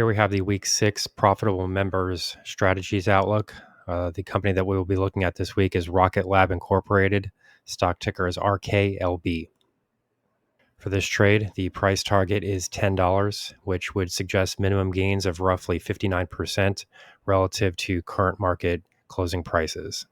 Here we have the week 6 profitable members strategies outlook. The company that we will be looking at this week is Rocket Lab Incorporated. Stock ticker is RKLB. For this trade, the price target is $10, which would suggest minimum gains of roughly 59% relative to current market closing prices.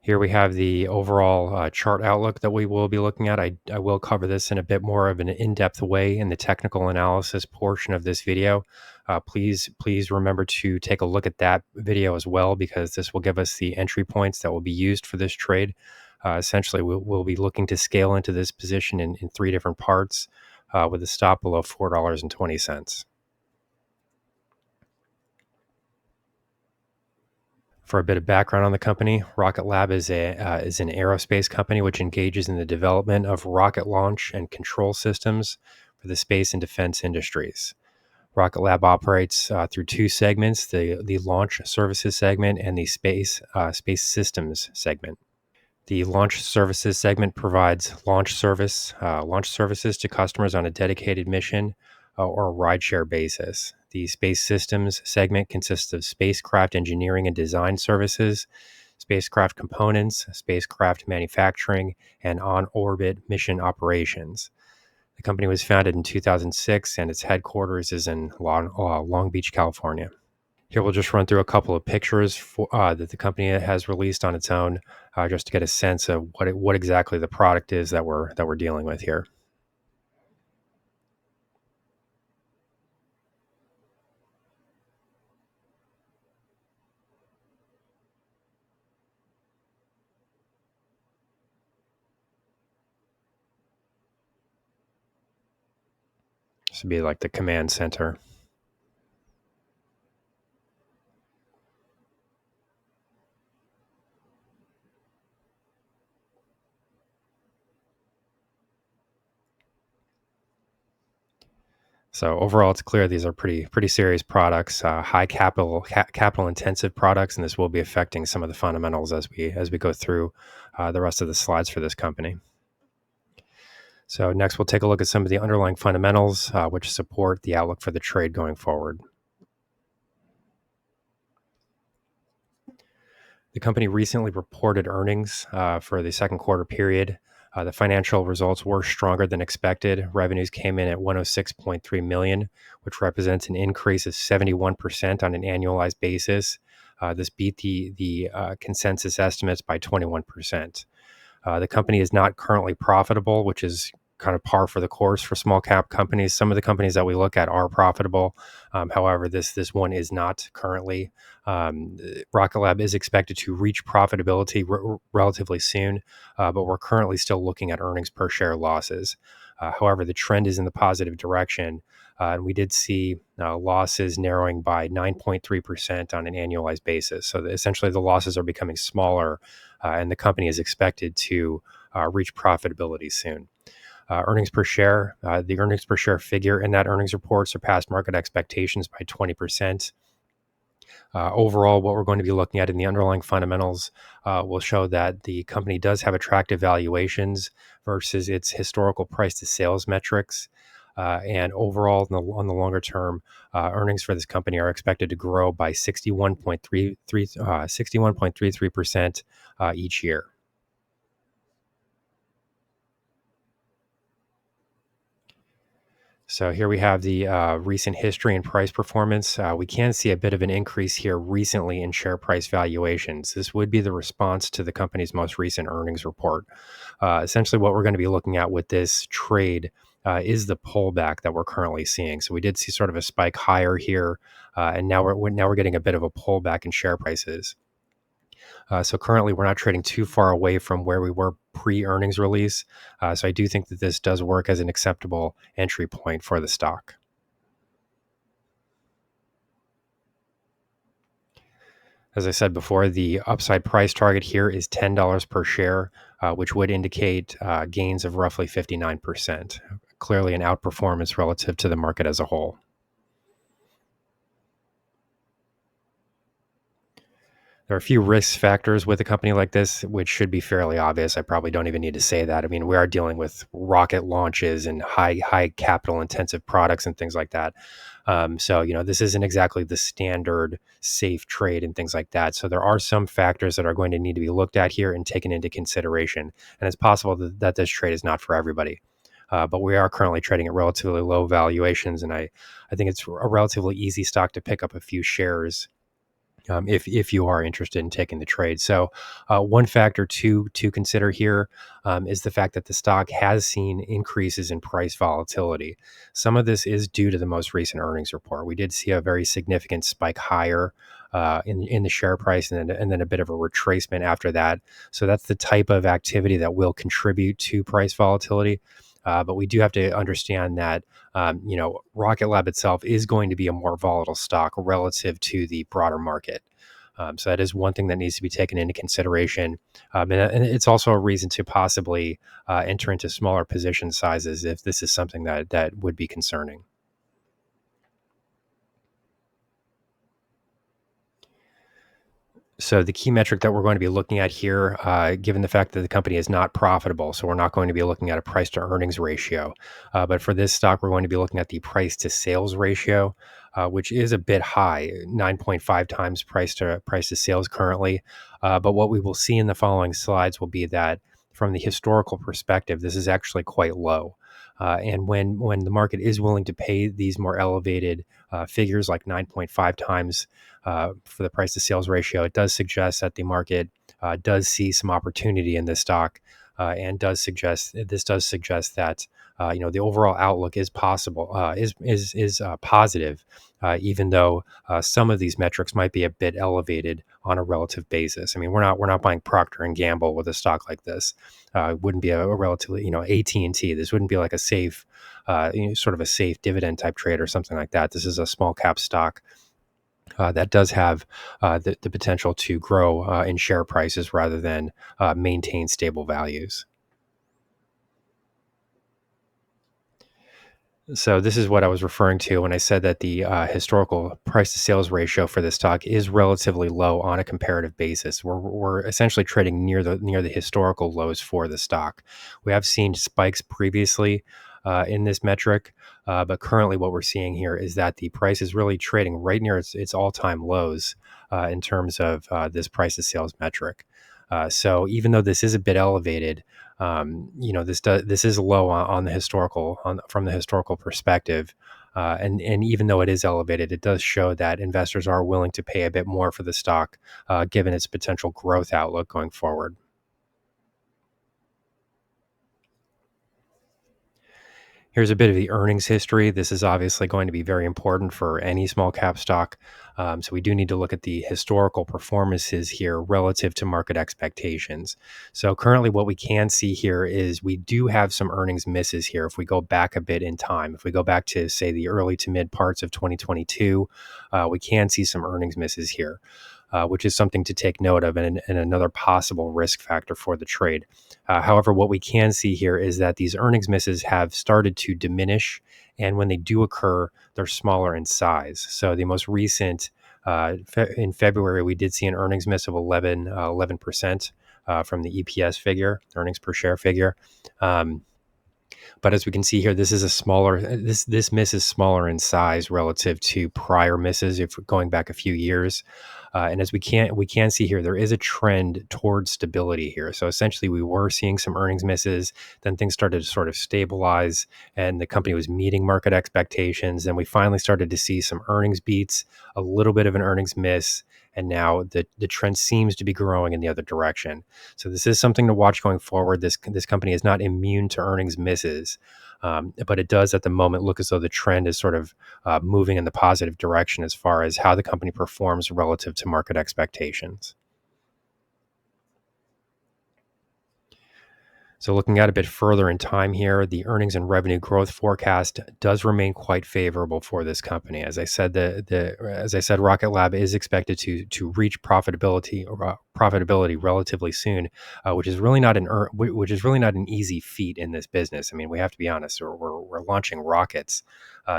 Here we have the overall chart outlook that we will be looking at. I will cover this in a bit more of an in-depth way in the technical analysis portion of this video. Please remember to take a look at that video as well, because this will give us the entry points that will be used for this trade. Essentially, we'll be looking to scale into this position in 3 different parts with a stop below $4.20. For a bit of background on the company, Rocket Lab is an aerospace company which engages in the development of rocket launch and control systems for the space and defense industries. Rocket Lab operates through 2 segments: the launch services segment and the space systems segment. The launch services segment provides launch services to customers on a dedicated mission or a rideshare basis. The space systems segment consists of spacecraft engineering and design services, spacecraft components, spacecraft manufacturing, and on-orbit mission operations. The company was founded in 2006, and its headquarters is in Long Beach, California. Here we'll just run through a couple of pictures that the company has released on its own, just to get a sense of what exactly the product is that we're dealing with here. This would be like the command center. So overall, it's clear these are pretty serious products, high capital intensive products, and this will be affecting some of the fundamentals as we go through the rest of the slides for this company. So next, we'll take a look at some of the underlying fundamentals which support the outlook for the trade going forward. The company recently reported earnings for the second quarter period. The financial results were stronger than expected. Revenues came in at $106.3 million, which represents an increase of 71% on an annualized basis. This beat the consensus estimates by 21%. The company is not currently profitable, which is kind of par for the course for small cap companies. Some of the companies that we look at are profitable. However, this one is not currently. Rocket Lab is expected to reach profitability relatively soon, but we're currently still looking at earnings per share losses. However, the trend is in the positive direction. And we did see losses narrowing by 9.3% on an annualized basis. So essentially, the losses are becoming smaller, and the company is expected to reach profitability soon. Earnings per share, the earnings per share figure in that earnings report surpassed market expectations by 20%. Overall, what we're going to be looking at in the underlying fundamentals will show that the company does have attractive valuations versus its historical price to sales metrics. And overall, on the longer term, earnings for this company are expected to grow by 61.33% each year. So here we have the recent history and price performance. We can see a bit of an increase here recently in share price valuations. This would be the response to the company's most recent earnings report. Essentially, what we're going to be looking at with this trade is the pullback that we're currently seeing. So we did see sort of a spike higher here, and now we're getting a bit of a pullback in share prices. So currently, we're not trading too far away from where we were pre-earnings release. So I do think that this does work as an acceptable entry point for the stock. As I said before, the upside price target here is $10 per share, which would indicate gains of roughly 59%. Clearly an outperformance relative to the market as a whole. There are a few risk factors with a company like this, which should be fairly obvious. I probably don't even need to say that. I mean, we are dealing with rocket launches and high capital intensive products and things like that. So, this isn't exactly the standard safe trade and things like that. So there are some factors that are going to need to be looked at here and taken into consideration. And it's possible that this trade is not for everybody. But we are currently trading at relatively low valuations, and I think it's a relatively easy stock to pick up a few shares if you are interested in taking the trade. So one factor to consider here is the fact that the stock has seen increases in price volatility. Some of this is due to the most recent earnings report. We did see a very significant spike higher in the share price, and then a bit of a retracement after that. So that's the type of activity that will contribute to price volatility. But we do have to understand that Rocket Lab itself is going to be a more volatile stock relative to the broader market. So that is one thing that needs to be taken into consideration. And it's also a reason to possibly enter into smaller position sizes if this is something that would be concerning. So the key metric that we're going to be looking at here, given the fact that the company is not profitable, so we're not going to be looking at a price to earnings ratio. But for this stock, we're going to be looking at the price to sales ratio, which is a bit high, 9.5 times price to sales currently. But what we will see in the following slides will be that from the historical perspective, this is actually quite low. And when the market is willing to pay these more elevated figures like 9.5 times for the price to sales ratio, it does suggest that the market does see some opportunity in this stock, and does suggest that the overall outlook is possible is positive, even though some of these metrics might be a bit elevated on a relative basis. I mean, we're not buying Procter and Gamble with a stock like this. It wouldn't be a relatively AT&T. This wouldn't be like a safe sort of a safe dividend type trade or something like that. This is a small cap stock that does have the potential to grow in share prices rather than maintain stable values. So this is what I was referring to when I said that the historical price to sales ratio for this stock is relatively low on a comparative basis. We're essentially trading near the historical lows for the stock. We have seen spikes previously in this metric, but currently what we're seeing here is that the price is really trading right near its all-time lows in terms of this price to sales metric. So even though this is a bit elevated, this is low on the historical from the historical perspective, and even though it is elevated, it does show that investors are willing to pay a bit more for the stock, given its potential growth outlook going forward. Here's a bit of the earnings history. This is obviously going to be very important for any small cap stock. So we do need to look at the historical performances here relative to market expectations. So currently what we can see here is we do have some earnings misses here. If we go back a bit in time, if we go back to say the early to mid parts of 2022, we can see some earnings misses here. Which is something to take note of, and another possible risk factor for the trade. However, what we can see here is that these earnings misses have started to diminish, and when they do occur, they're smaller in size. So the most recent, in February, we did see an earnings miss of 11% from the EPS figure, earnings per share figure. But as we can see here, this is a smaller, this miss is smaller in size relative to prior misses if we're going back a few years. And as we can see here, there is a trend towards stability here. So essentially, we were seeing some earnings misses, then things started to sort of stabilize, and the company was meeting market expectations. And we finally started to see some earnings beats, a little bit of an earnings miss, and now the trend seems to be growing in the other direction. So this is something to watch going forward. This company is not immune to earnings misses, but it does at the moment look as though the trend is sort of moving in the positive direction as far as how the company performs relative to market expectations. So looking at a bit further in time here, the earnings and revenue growth forecast does remain quite favorable for this company. As I said, Rocket Lab is expected to reach profitability relatively soon, which is really not an easy feat in this business. I mean, we have to be honest. We're launching rockets,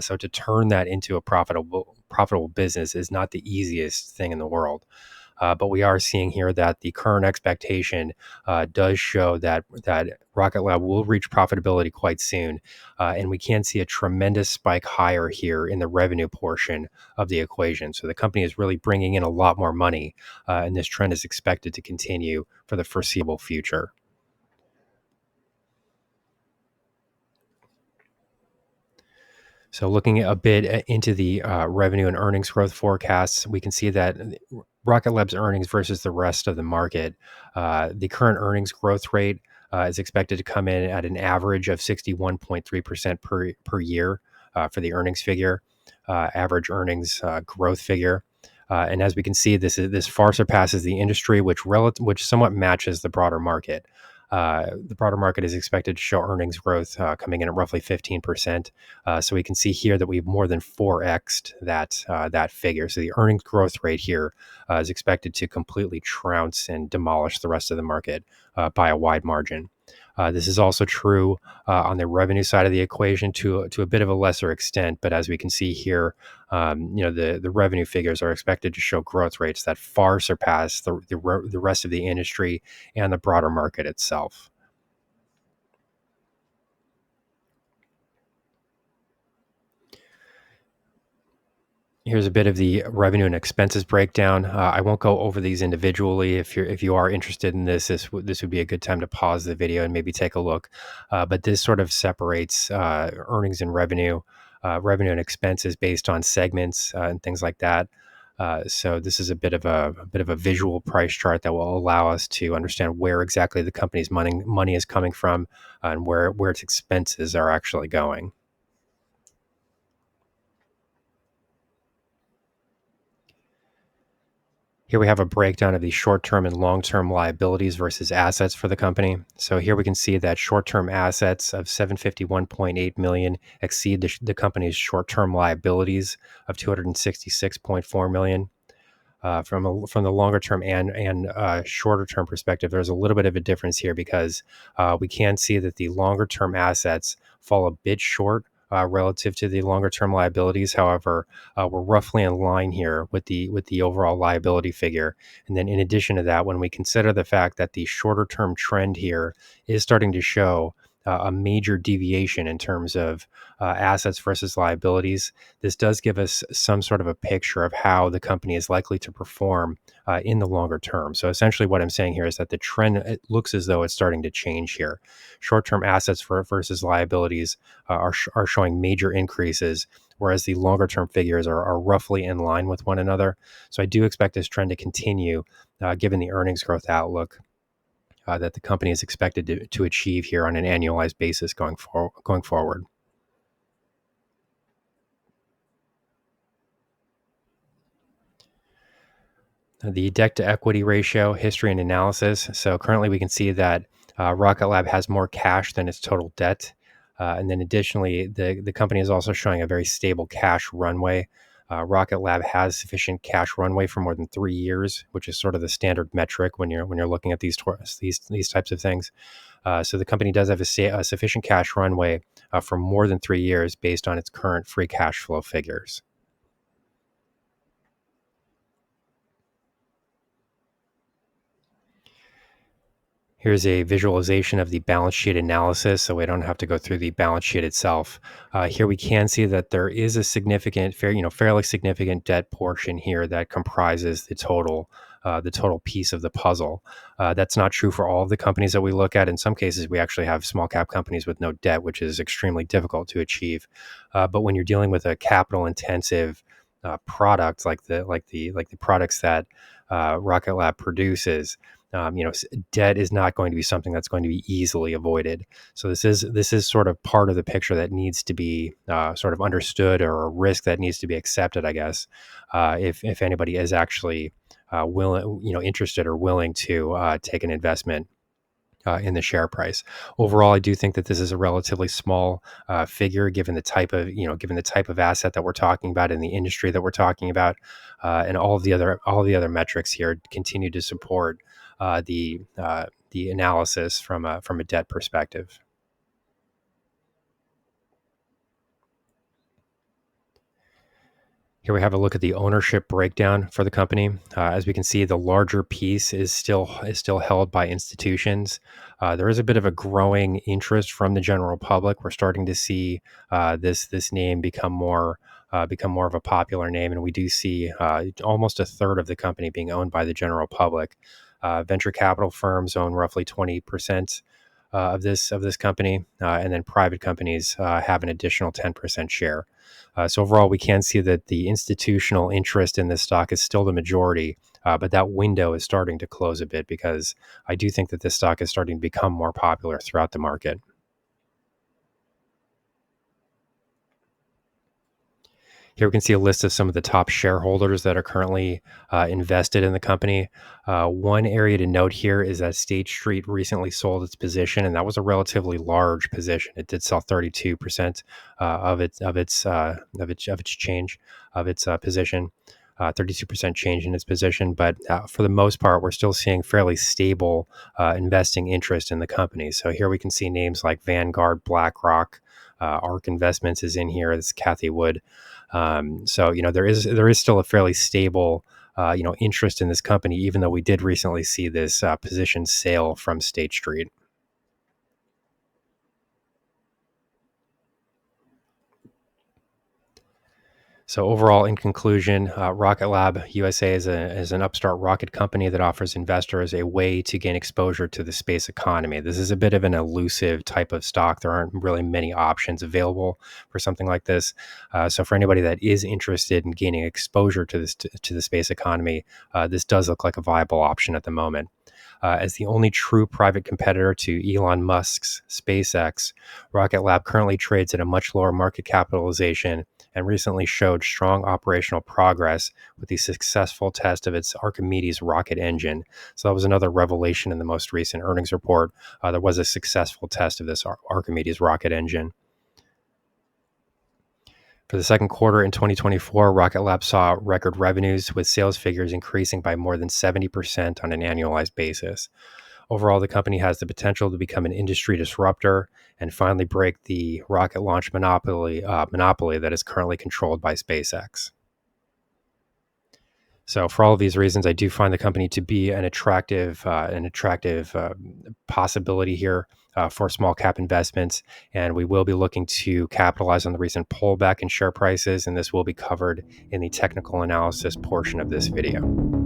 so to turn that into a profitable business is not the easiest thing in the world. But we are seeing here that the current expectation does show that Rocket Lab will reach profitability quite soon, and we can see a tremendous spike higher here in the revenue portion of the equation. So the company is really bringing in a lot more money, and this trend is expected to continue for the foreseeable future. So looking a bit into the revenue and earnings growth forecasts, we can see that Rocket Lab's earnings versus the rest of the market, the current earnings growth rate is expected to come in at an average of 61.3% per year for the earnings figure, average earnings growth figure. And as we can see, this far surpasses the industry, which somewhat matches the broader market. The broader market is expected to show earnings growth coming in at roughly 15%. So we can see here that we've more than 4x'd that figure. So the earnings growth rate here is expected to completely trounce and demolish the rest of the market by a wide margin. This is also true on the revenue side of the equation to a bit of a lesser extent, but as we can see here, the revenue figures are expected to show growth rates that far surpass the rest of the industry and the broader market itself. Here's a bit of the revenue and expenses breakdown. I won't go over these individually. If you are interested in this would be a good time to pause the video and maybe take a look. But this sort of separates earnings and revenue and expenses based on segments and things like that. So this is a bit of a visual price chart that will allow us to understand where exactly the company's money is coming from and where its expenses are actually going. Here we have a breakdown of the short-term and long-term liabilities versus assets for the company. So here we can see that short-term assets of 751.8 million exceed the company's short-term liabilities of 266.4 million. From the longer term and shorter term perspective, there's a little bit of a difference here because we can see that the longer term assets fall a bit short relative to the longer term liabilities. However, we're roughly in line here with the overall liability figure. And then in addition to that, when we consider the fact that the shorter term trend here is starting to show a major deviation in terms of assets versus liabilities, this does give us some sort of a picture of how the company is likely to perform in the longer term. So essentially what I'm saying here is that the trend, it looks as though it's starting to change here. Short-term assets versus liabilities are showing major increases, whereas the longer-term figures are roughly in line with one another. So I do expect this trend to continue given the earnings growth outlook that the company is expected to achieve here on an annualized basis going forward. The debt to equity ratio, history and analysis. So currently we can see that Rocket Lab has more cash than its total debt. And then additionally, the company is also showing a very stable cash runway. Rocket Lab has sufficient cash runway for more than 3 years, which is sort of the standard metric when you're looking at these types of things. So the company does have a sufficient cash runway for more than 3 years based on its current free cash flow figures. Here's a visualization of the balance sheet analysis, so we don't have to go through the balance sheet itself. Here we can see that there is a fairly significant debt portion here that comprises the total piece of the puzzle. That's not true for all of the companies that we look at. In some cases, we actually have small cap companies with no debt, which is extremely difficult to achieve. But when you're dealing with a capital intensive product like the products that Rocket Lab produces, debt is not going to be something that's going to be easily avoided. So this is sort of part of the picture that needs to be sort of understood, or a risk that needs to be accepted, I guess, if anybody is actually interested or willing to take an investment in the share price. Overall, I do think that this is a relatively small figure, given the type of asset that we're talking about in the industry that we're talking about, and all the other metrics here continue to support the analysis from a debt perspective. Here we have a look at the ownership breakdown for the company. As we can see, the larger piece is still held by institutions. There is a bit of a growing interest from the general public. We're starting to see this name become more of a popular name, and we do see almost a third of the company being owned by the general public. Venture capital firms own roughly 20% of this company, and then private companies have an additional 10% share. So overall, we can see that the institutional interest in this stock is still the majority, but that window is starting to close a bit because I do think that this stock is starting to become more popular throughout the market. Here we can see a list of some of the top shareholders that are currently invested in the company. One area to note here is that State Street recently sold its position, and that was a relatively large position. It did sell 32% of its change of its position. 32% change in its position, but for the most part, we're still seeing fairly stable investing interest in the company. So here we can see names like Vanguard, BlackRock, ARK Investments is in here. It's Kathy Wood. So there is still a fairly stable interest in this company, even though we did recently see this position sale from State Street. So overall, in conclusion, Rocket Lab USA is an upstart rocket company that offers investors a way to gain exposure to the space economy. This is a bit of an elusive type of stock. There aren't really many options available for something like this. So for anybody that is interested in gaining exposure to the space economy, this does look like a viable option at the moment. As the only true private competitor to Elon Musk's SpaceX, Rocket Lab currently trades at a much lower market capitalization and recently showed strong operational progress with the successful test of its Archimedes rocket engine. So that was another revelation in the most recent earnings report. There was a successful test of this Archimedes rocket engine. For the second quarter in 2024, Rocket Lab saw record revenues, with sales figures increasing by more than 70% on an annualized basis. Overall, the company has the potential to become an industry disruptor and finally break the rocket launch monopoly that is currently controlled by SpaceX. So, for all of these reasons, I do find the company to be an attractive possibility here for small cap investments, and we will be looking to capitalize on the recent pullback in share prices, and this will be covered in the technical analysis portion of this video.